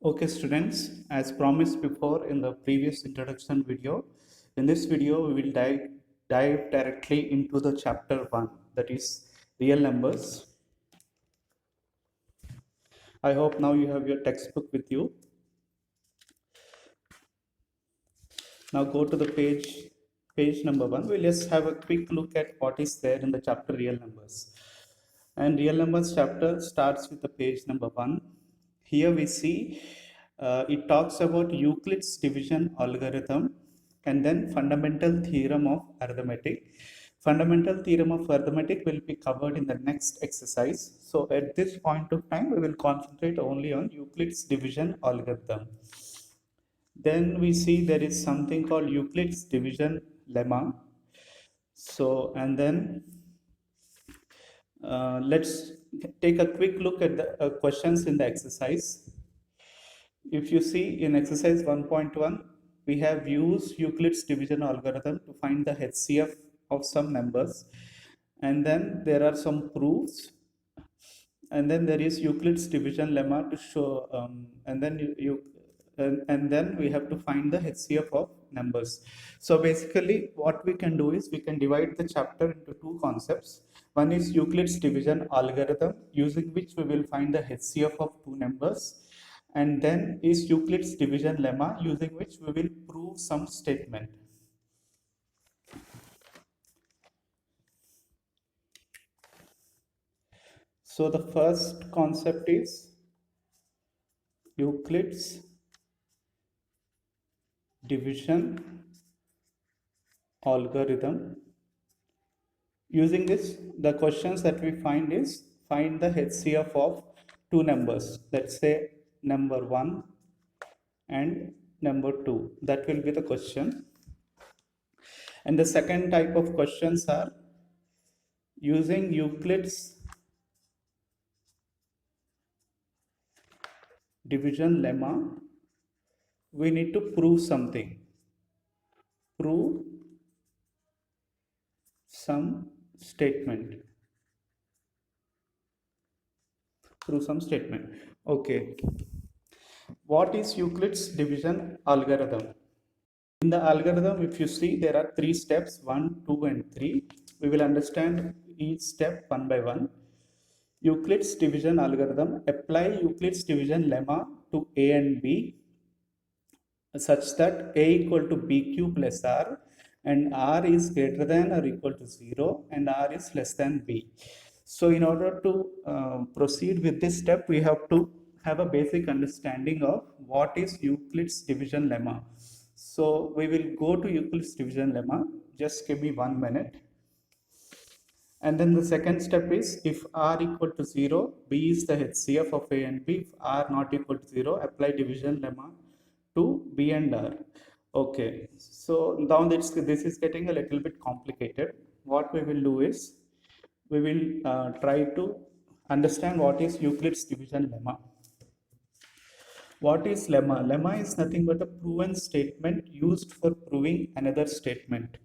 Okay, students, as promised before in the previous introduction video, in this video we will dive directly into the chapter 1, that is real numbers. I hope now you have your textbook with you. Now go to the page number 1. We'll just have a quick look at what is there in the chapter real numbers. And real numbers chapter starts with the page number 1. Here we see it talks about Euclid's division algorithm and then fundamental theorem of arithmetic. Fundamental theorem of arithmetic will be covered in the next exercise. So at this point of time, we will concentrate only on Euclid's division algorithm. Then we see there is something called Euclid's division lemma. So, and then let's take a quick look at the questions in the exercise. If you see in exercise 1.1, we have used Euclid's division algorithm to find the HCF of some numbers. And then there are some proofs. And then there is Euclid's division lemma to show, and then we have to find the HCF of numbers. So basically what we can do is we can divide the chapter into two concepts. One is Euclid's division algorithm, using which we will find the HCF of two numbers. And then is Euclid's division lemma, using which we will prove some statement. So the first concept is Euclid's division algorithm. Using this, the questions that we find is find the HCF of two numbers. Let's say number 1 and number 2. That will be the question. And the second type of questions are using Euclid's division lemma, we need to prove something. Prove some statement. Prove some statement. Okay. What is Euclid's division algorithm? In the algorithm, if you see, there are 3 steps, 1, 2, and 3. We will understand each step one by one. Euclid's division algorithm, apply Euclid's division lemma to A and B such that A equal to BQ plus R and R is greater than or equal to 0 and R is less than B. So in order to proceed with this step, we have to have a basic understanding of what is Euclid's division lemma. So we will go to Euclid's division lemma. Just give me 1 minute. And then the second step is if R equal to 0, B is the HCF of A and B. If R not equal to 0, apply division lemma to B and R. Okay, so now this is getting a little bit complicated. What we will do is we will try to understand what is Euclid's division lemma. What is lemma? Lemma is nothing but a proven statement used for proving another statement.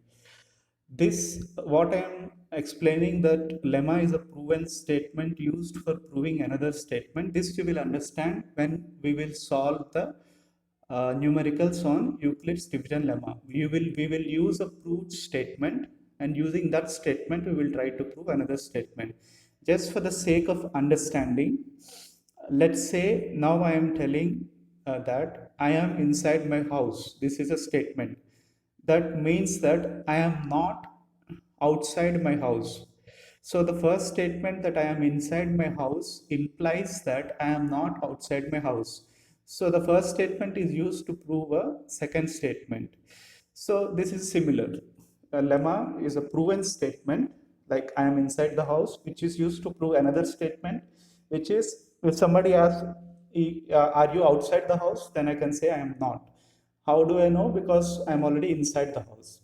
This, what I am explaining, that lemma is a proven statement used for proving another statement. This you will understand when we will solve the numericals on Euclid's division lemma. We will use a proved statement, and using that statement we will try to prove another statement. Just for the sake of understanding, let's say now I am telling that I am inside my house. This is a statement. That means that I am not outside my house. So the first statement, that I am inside my house, implies that I am not outside my house. So the first statement is used to prove a second statement. So this is similar. A lemma is a proven statement, like I am inside the house, which is used to prove another statement, which is if somebody asks, are you outside the house? Then I can say I am not. How do I know? Because I'm already inside the house.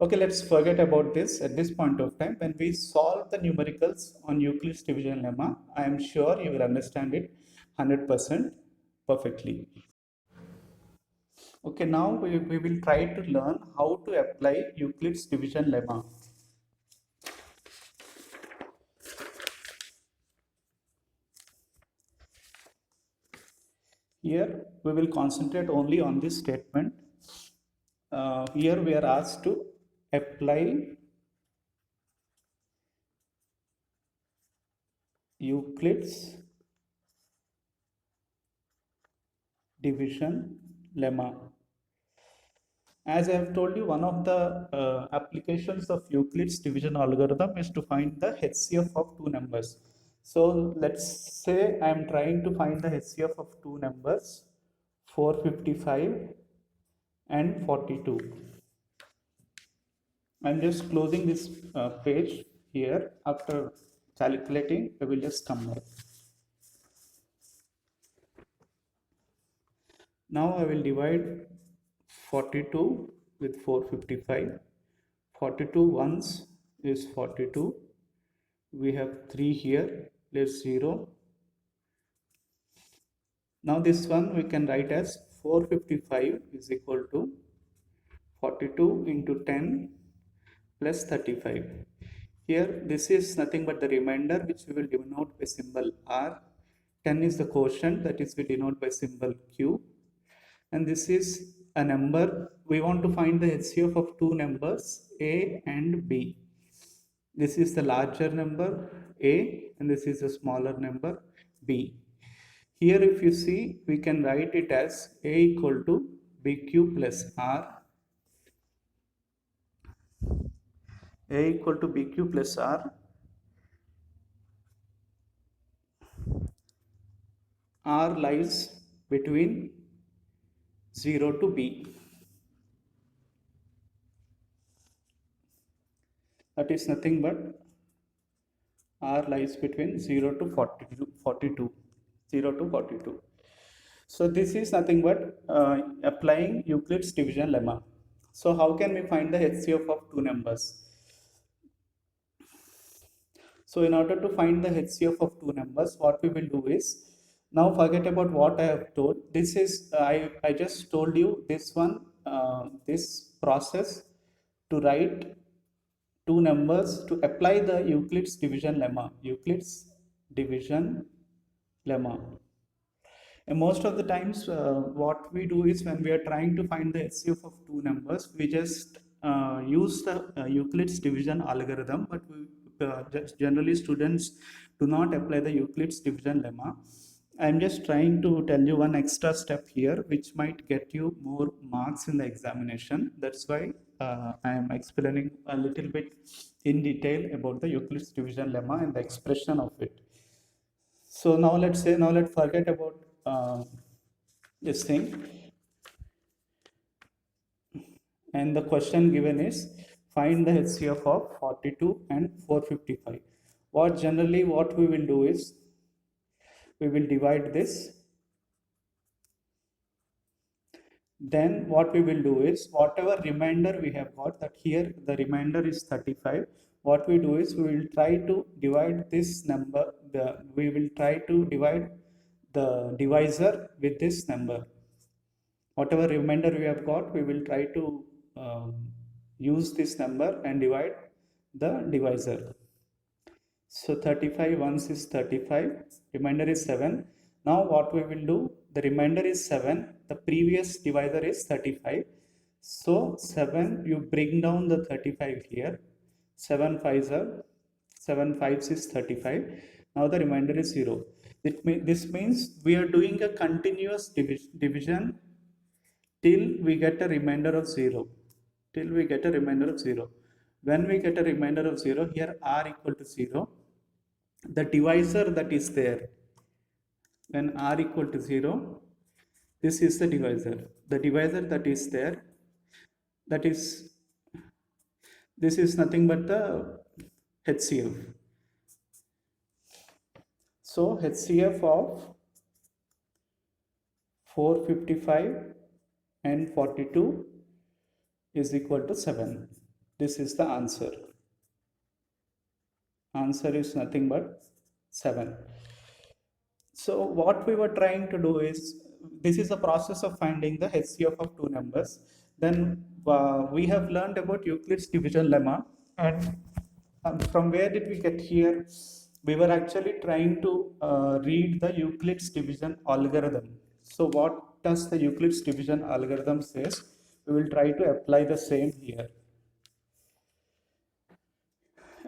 Okay, let's forget about this at this point of time. When we solve the numericals on Euclid's division lemma, I am sure you will understand it 100% perfectly. Okay, now we will try to learn how to apply Euclid's division lemma. Here we will concentrate only on this statement. Here we are asked to apply Euclid's division lemma. As I have told you, one of the applications of Euclid's division algorithm is to find the HCF of two numbers. So let's say I am trying to find the HCF of two numbers, 455 and 42. I'm just closing this page here. After calculating, I will just come back. Now I will divide 42 with 455. 42 ones is 42. We have 3 here, less 0. Now this one we can write as 455 is equal to 42 into 10 plus 35. Here this is nothing but the remainder, which we will denote by symbol R. 10 is the quotient, that is we denote by symbol Q. And this is a number. We want to find the HCF of two numbers A and B. This is the larger number A and this is the smaller number B. Here if you see, we can write it as A equal to BQ plus R. A equal to BQ plus R. R lies between 0 to B. That is nothing but R lies between 0 to 42. 0 to 42. So this is nothing but applying Euclid's division lemma. So how can we find the HCF of two numbers? So in order to find the HCF of two numbers, what we will do is, now forget about what I have told. This is, I just told you this one, this process to write two numbers to apply the Euclid's division lemma. Euclid's division lemma. And most of the times, what we do is when we are trying to find the HCF of two numbers, we just use the Euclid's division algorithm, but just generally students do not apply the Euclid's division lemma. I'm just trying to tell you one extra step here, which might get you more marks in the examination. That's why I am explaining a little bit in detail about the Euclid's division lemma and the expression of it. So now let's forget about this thing. And the question given is find the HCF of 42 and 455. What we will do is we will divide this. Then what we will do is whatever remainder we have got, that here the remainder is 35. What we do is we will try to divide this number, we will try to divide the divisor with this number. Whatever remainder we have got, we will try to use this number and divide the divisor. So 35 once is 35, remainder is 7. Now what we will do, the remainder is 7, the previous divisor is 35. So 7, you bring down the 35 here, 7 5s is 35. Now the remainder is 0. This means we are doing a continuous division till we get a remainder of 0. Till we get a remainder of 0. When we get a remainder of 0, here R equal to 0, the divisor that is there, when R equal to 0, this is the divisor. The divisor that is there, that is, this is nothing but the HCF. So HCF of 455 and 42 is equal to 7. This is the answer. Answer is nothing but 7. So what we were trying to do is, this is the process of finding the HCF of two numbers. Then we have learned about Euclid's division lemma, and from where did we get here? We were actually trying to read the Euclid's division algorithm. So what does the Euclid's division algorithm says? We will try to apply the same here.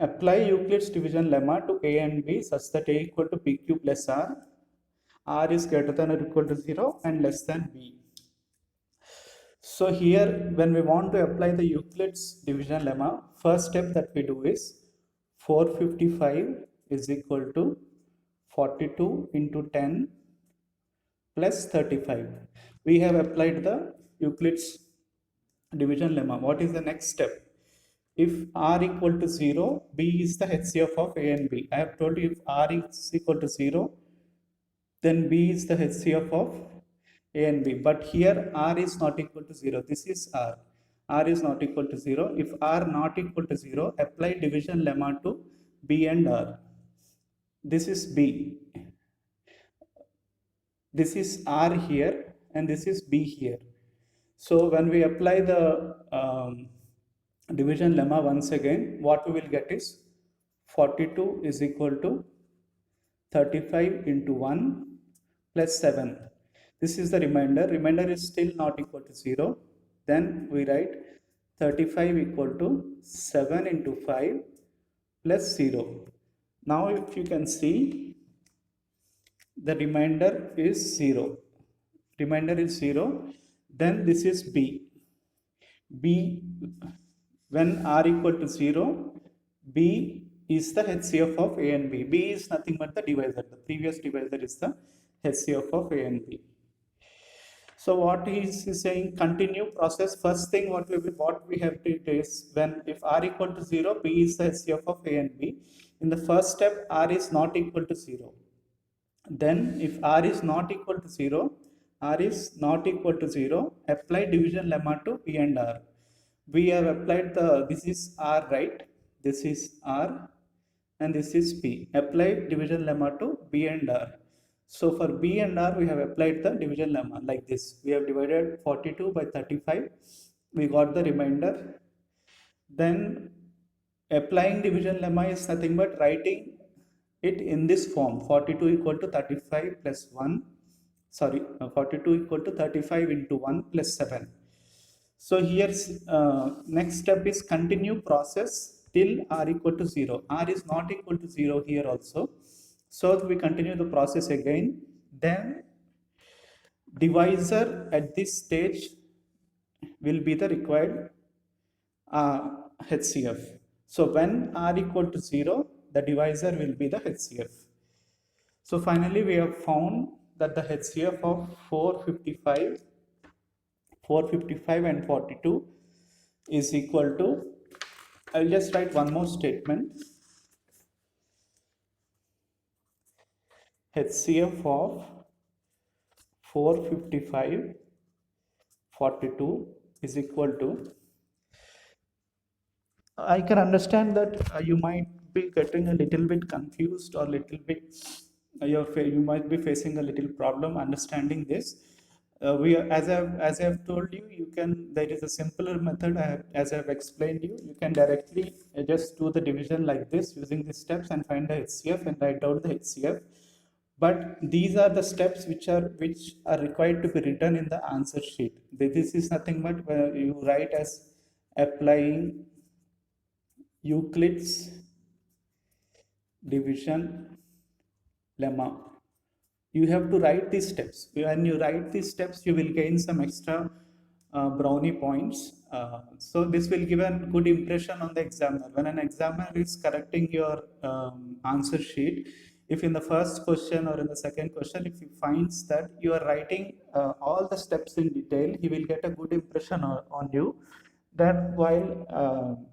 Apply Euclid's division lemma to A and B such that A equal to PQ plus R is greater than or equal to 0 and less than B. So here, when we want to apply the Euclid's division lemma, first step that we do is 455 is equal to 42 into 10 plus 35. We have applied the Euclid's division lemma. What is the next step? If R equal to 0, B is the HCF of A and B. I have told you if R is equal to 0, then B is the HCF of A and B. But here R is not equal to 0. This is R. R is not equal to 0. If R not equal to 0, apply division lemma to B and R. This is B. This is R here and this is B here. So when we apply the division lemma once again, what we will get is 42 is equal to 35 into 1 plus 7. This is the remainder. Remainder is still not equal to 0. Then we write 35 equal to 7 into 5 plus 0. Now if you can see, the remainder is 0. Remainder is 0. Then this is B. B, when R equal to 0, B is the HCF of A and B. B is nothing but the divisor. The previous divisor is the HCF of A and B. So what he is saying, continue process. First thing what we have to do is, when if R equal to 0, B is the HCF of A and B. In the first step, R is not equal to 0. Then if R is not equal to 0, R is not equal to 0, apply division lemma to B and R. We have applied this is R, right? This is R and this is P. Apply division lemma to B and R. So for B and R, we have applied the division lemma like this. We have divided 42 by 35. We got the remainder. Then applying division lemma is nothing but writing it in this form: 42 equal to 35 plus 1. 42 equal to 35 into 1 plus 7. So here's next step is continue process till R equal to 0. R is not equal to 0 here also. So we continue the process again. Then divisor at this stage will be the required HCF. So when R equal to 0, the divisor will be the HCF. So finally we have found that the HCF of 455 and 42 is equal to, I'll just write one more statement. HCF of 455, 42 is equal to, I can understand that you might be getting a little bit confused or little bit, you might be facing a little problem understanding this. As I have told you, there is a simpler method. As I have explained you can directly just do the division like this using these steps and find the HCF and write out the HCF. But these are the steps which are required to be written in the answer sheet. This is nothing but where you write as applying Euclid's division lemma. You have to write these steps. When you write these steps, you will gain some extra brownie points. So this will give a good impression on the examiner. When an examiner is correcting your answer sheet, if in the first question or in the second question, if he finds that you are writing all the steps in detail, he will get a good impression on you. Then while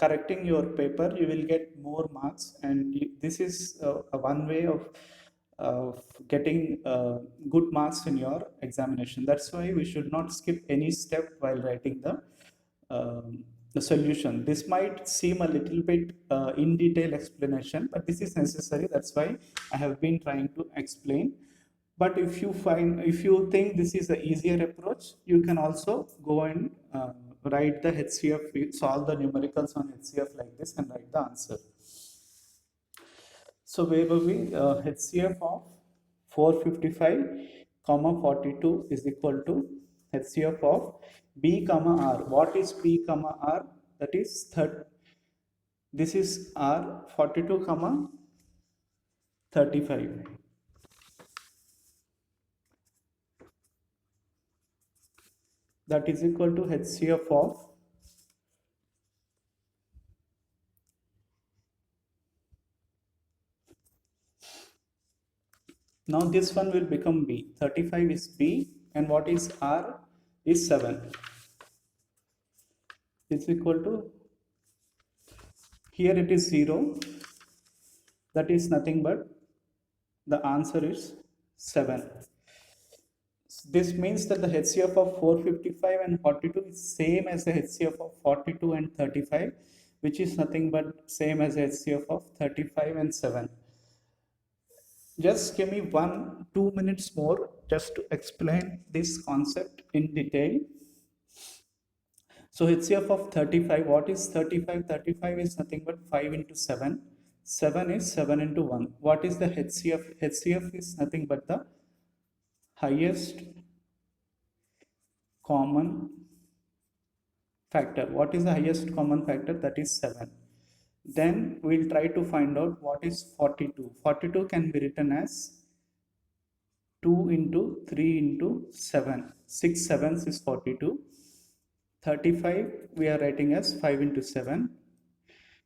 correcting your paper, you will get more marks, and this is one way of getting good marks in your examination. That's why we should not skip any step while writing the solution. This might seem a little bit in detail explanation, but this is necessary. That's why I have been trying to explain. But if you think this is the easier approach, you can also go and write the HCF, solve the numericals on HCF like this and write the answer. So where were we? HCF of 455 comma 42 is equal to HCF of B comma R. What is B comma R? That is third. This is R 42 comma 35. That is equal to HCF of now this one will become B. 35 is B and what is R is 7. Is equal to, here it is 0. That is nothing but the answer is 7. This means that the HCF of 455 and 42 is same as the HCF of 42 and 35, which is nothing but same as the HCF of 35 and 7. Just give me 1-2 minutes more just to explain this concept in detail. So HCF of 35, what is 35? 35 is nothing but 5 into 7. 7 is 7 into 1. What is the HCF? HCF is nothing but the highest common factor. What is the highest common factor? That is 7. Then we'll try to find out what is 42. 42 can be written as 2 into 3 into 7. 6 sevens is 42. 35 we are writing as 5 into 7.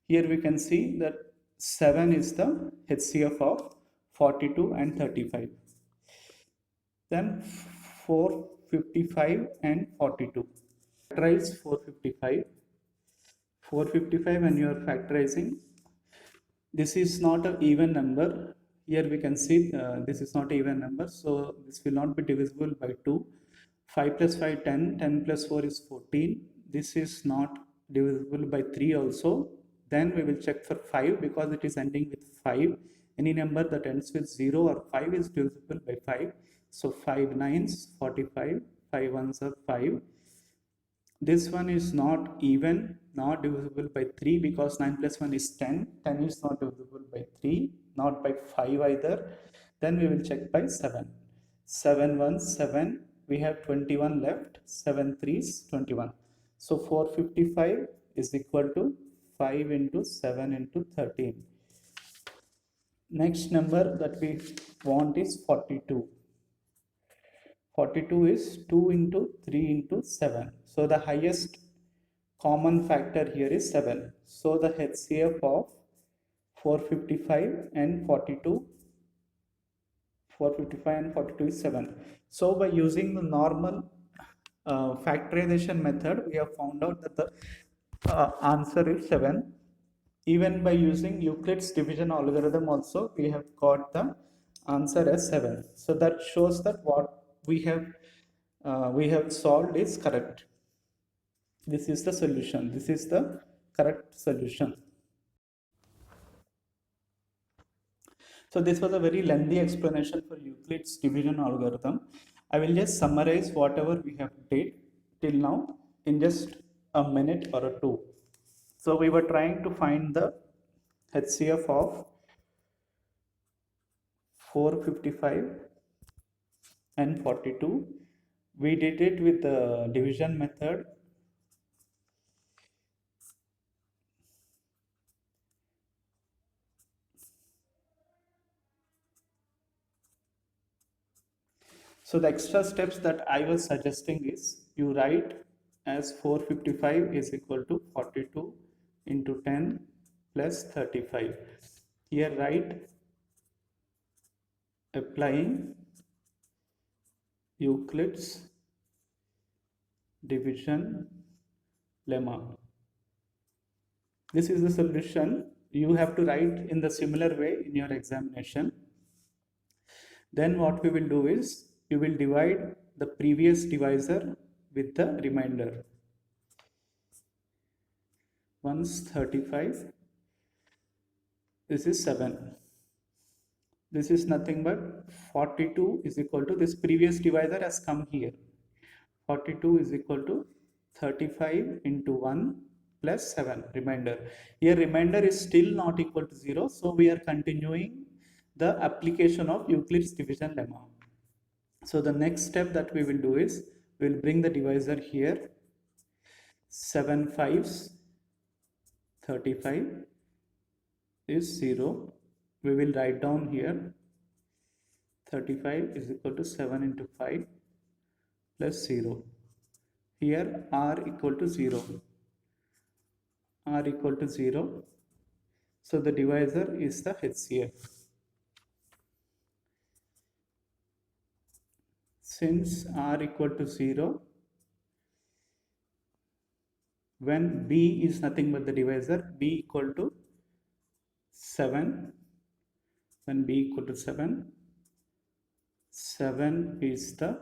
Here we can see that 7 is the HCF of 42 and 35. Then 455 and 42. Factorize 455. 455 when you are factorizing, this is not an even number. Here we can see this is not an even number, so this will not be divisible by 2. 5 plus 5 10, 10 plus 4 is 14. This is not divisible by 3 also. Then we will check for 5 because it is ending with 5. Any number that ends with 0 or 5 is divisible by 5. So 5 nines 45, 5 ones are 5. This one is not even, not divisible by 3 because 9 plus 1 is 10. 10 is not divisible by 3, not by 5 either. Then we will check by 7. 7 1 7. We have 21 left. 7 3s 21. So 455 is equal to 5 into 7 into 13. Next number that we want is 42. 42 is 2 into 3 into 7. So the highest common factor here is 7. So the HCF of 455 and 42, 455 and 42 is 7. So by using the normal factorization method, we have found out that the answer is 7. Even by using Euclid's division algorithm also, we have got the answer as 7. So that shows that what we have solved is correct. This is the solution. This is the correct solution. So this was a very lengthy explanation for Euclid's division algorithm. I will just summarize whatever we have did till now in just a minute or a two. So we were trying to find the HCF of 455 and 42. We did it with the division method. So the extra steps that I was suggesting is you write as 455 is equal to 42 into 10 plus 35. Here write applying Euclid's division lemma. This is the solution. You have to write in the similar way in your examination. Then what we will do is you will divide the previous divisor with the remainder. Once 35, this is 7. This is nothing but 42 is equal to, this previous divisor has come here. 42 is equal to 35 into 1 plus 7 remainder. Here remainder is still not equal to 0. So we are continuing the application of Euclid's division lemma. So the next step that we will do is we will bring the divisor here. 7 5s 35 is 0. We will write down here 35 is equal to 7 into 5 plus 0. Here r equal to 0. R equal to 0. So the divisor is the HCF. Since r equal to 0, when b is nothing but the divisor, b equal to 7. When b equal to 7, 7 is the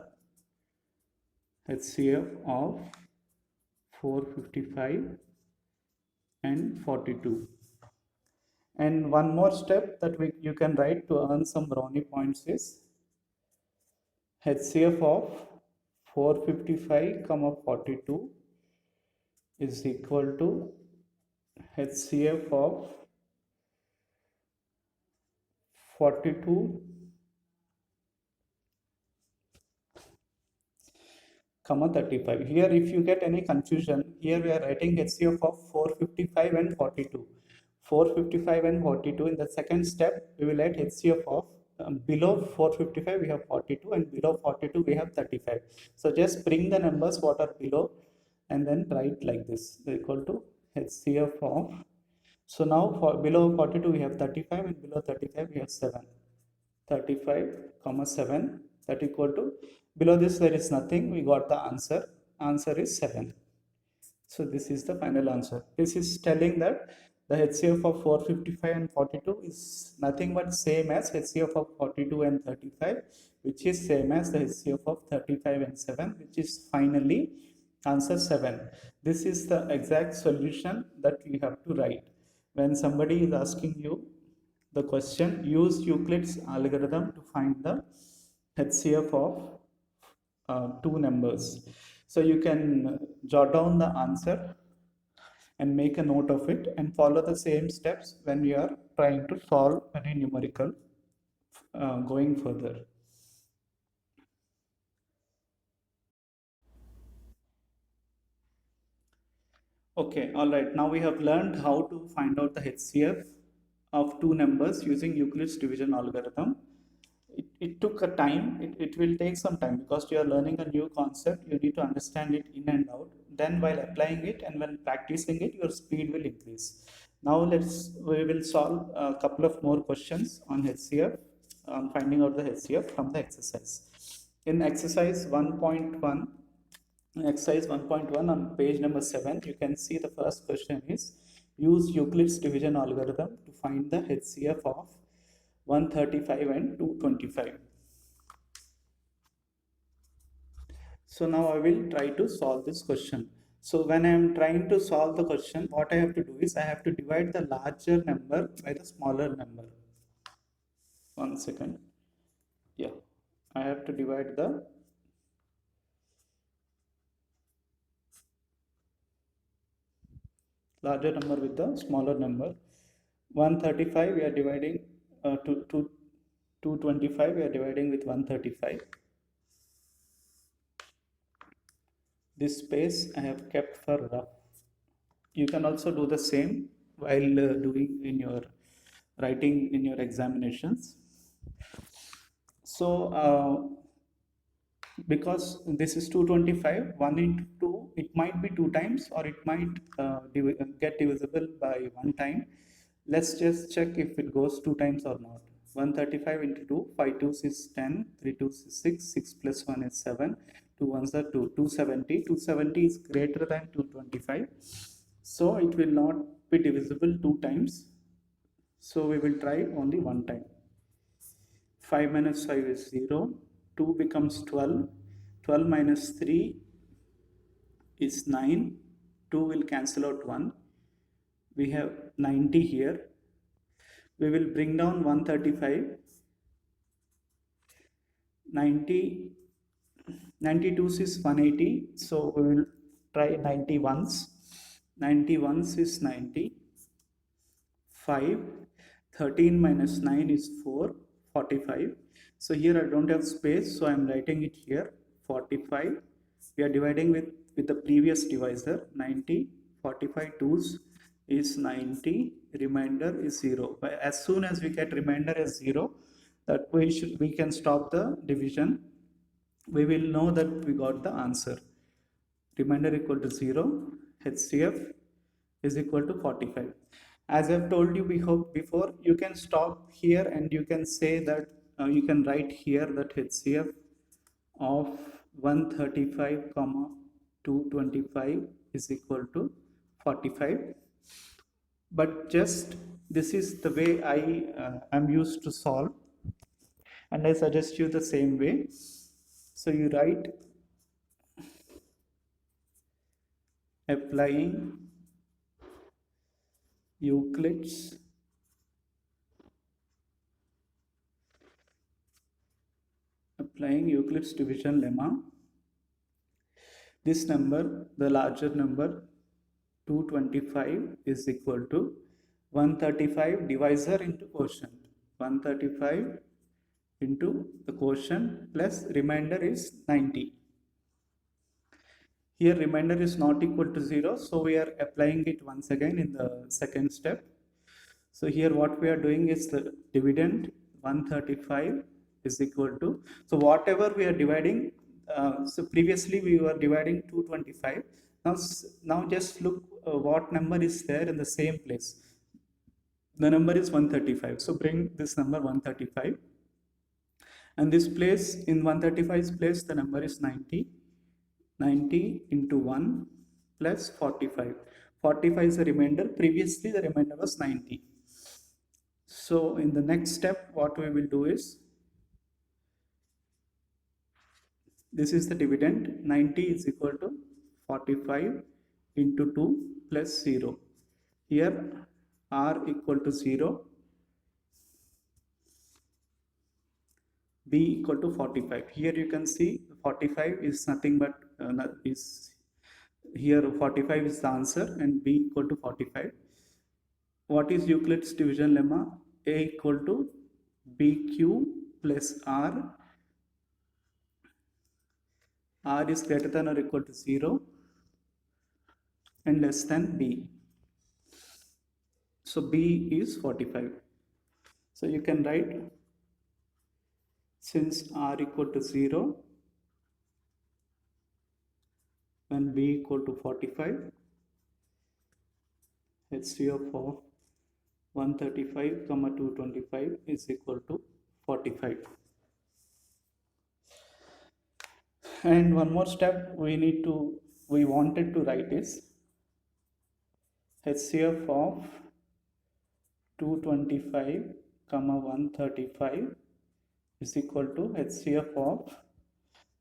HCF of 455 and 42. And one more step that you can write to earn some brownie points is HCF of 455, 42 is equal to HCF of 42, 35. Here if you get any confusion, here we are writing HCF of 455 and 42. 455 and 42. In the second step, we will write HCF of below 455 we have 42 and below 42 we have 35. So just bring the numbers what are below and then write like this equal to HCF of. So now for below 42 we have 35 and below 35 we have 7. 35 comma 7 that equal to, below this there is nothing, we got the answer is 7. So this is the final answer. This is telling that the HCF of 455 and 42 is nothing but same as HCF of 42 and 35, which is same as the HCF of 35 and 7, which is finally answer 7. This is the exact solution that you have to write. When somebody is asking you the question, use Euclid's algorithm to find the HCF of two numbers. So you can jot down the answer and make a note of it and follow the same steps when you are trying to solve any numerical going further. Okay, all right. Now we have learned how to find out the HCF of two numbers using Euclid's division algorithm. It took a time, it will take some time because you are learning a new concept, you need to understand it in and out. Then while applying it and when practicing it, your speed will increase. Now we will solve a couple of more questions on HCF, on finding out the HCF from the exercise. In exercise 1.1, on page number 7, you can see the first question is use Euclid's division algorithm to find the HCF of 135 and 225. So now I will try to solve this question. So when I am trying to solve the question, what I have to do is I have to divide the larger number by the smaller number. 1 second. Yeah, I have to divide the larger number with the smaller number. 135 we are dividing to 225 we are dividing with 135. This space I have kept for rough. You can also do the same while doing in your writing in your examinations. So because this is 225, 1 into 2, it might be 2 times or it might get divisible by 1 time. Let's just check if it goes 2 times or not. 135 into 2, 5 2s is 10, 3 2s is 6, 6 plus 1 is 7, 2 1s are 2, 270. 270 is greater than 225. So it will not be divisible 2 times. So we will try only 1 time. 5 minus 5 is 0, 2 becomes 12, 12 minus 3 is 9, 2 will cancel out 1, we have 90 here, we will bring down 135, 92 is 180, so we will try 91s, 91s is 90, 5, 13 minus 9 is 4, 45, So here I don't have space, so I'm writing it here. 45. We are dividing with the previous divisor. 90. 45 twos is 90. Remainder is 0. But as soon as we get remainder as 0, that we can stop the division. We will know that we got the answer. Remainder equal to 0. HCF is equal to 45. As I've told you before, you can stop here and you can say that you can write here that HCF of 135 comma 225 is equal to 45. But just this is the way I am used to solve, and I suggest you the same way. So you write applying Euclid's division lemma. This number, the larger number 225 is equal to 135 divisor into quotient. 135 into the quotient plus remainder is 90. Here remainder is not equal to 0, so we are applying it once again in the second step. So here what we are doing is the dividend 135 is equal to, so whatever we are dividing, so previously we were dividing 225. Now just look what number is there in the same place. The number is 135. So bring this number 135. And this place, in 135's place, the number is 90. 90 into 1 plus 45. 45 is the remainder. Previously the remainder was 90. So in the next step, what we will do is, this is the dividend. 90 is equal to 45 into 2 plus 0. Here r equal to 0, b equal to 45. Here you can see 45 is nothing but here 45 is the answer and b equal to 45. What is Euclid's division lemma? A equal to bq plus r. R is greater than or equal to 0 and less than b. So b is 45. So you can write, since r equal to 0 when b equal to 45, HCF of 135 comma 225 is equal to 45. And one more step we wanted to write is HCF of 225 comma 135 is equal to HCF of,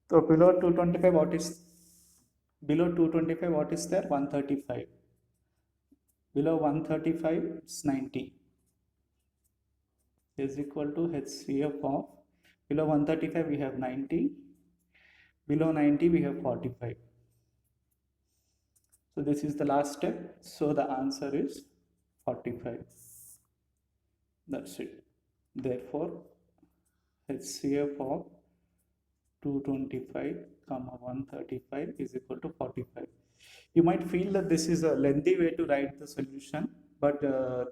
so below 225 what is, below 225 what is there? 135. Below 135 is 90 is equal to HCF of, below 135 we have 90, below 90 we have 45. So this is the last step. So the answer is 45. That's it. Therefore HCF of 225 comma 135 is equal to 45. You might feel that this is a lengthy way to write the solution, but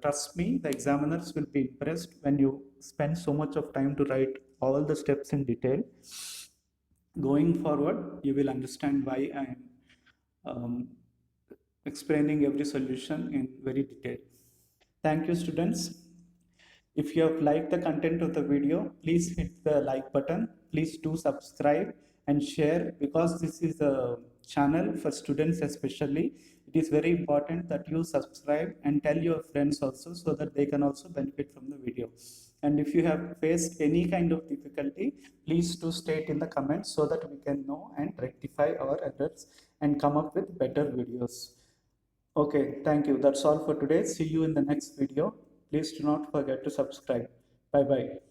trust me, the examiners will be impressed when you spend so much of time to write all the steps in detail. Going forward, you will understand why I am explaining every solution in very detail. Thank you, students. If you have liked the content of the video, please hit the like button. Please do subscribe and share, because this is a channel for students especially. It is very important that you subscribe and tell your friends also, so that they can also benefit from the video. And if you have faced any kind of difficulty, please do state in the comments so that we can know and rectify our errors and come up with better videos. Okay, thank you. That's all for today. See you in the next video. Please do not forget to subscribe. Bye bye.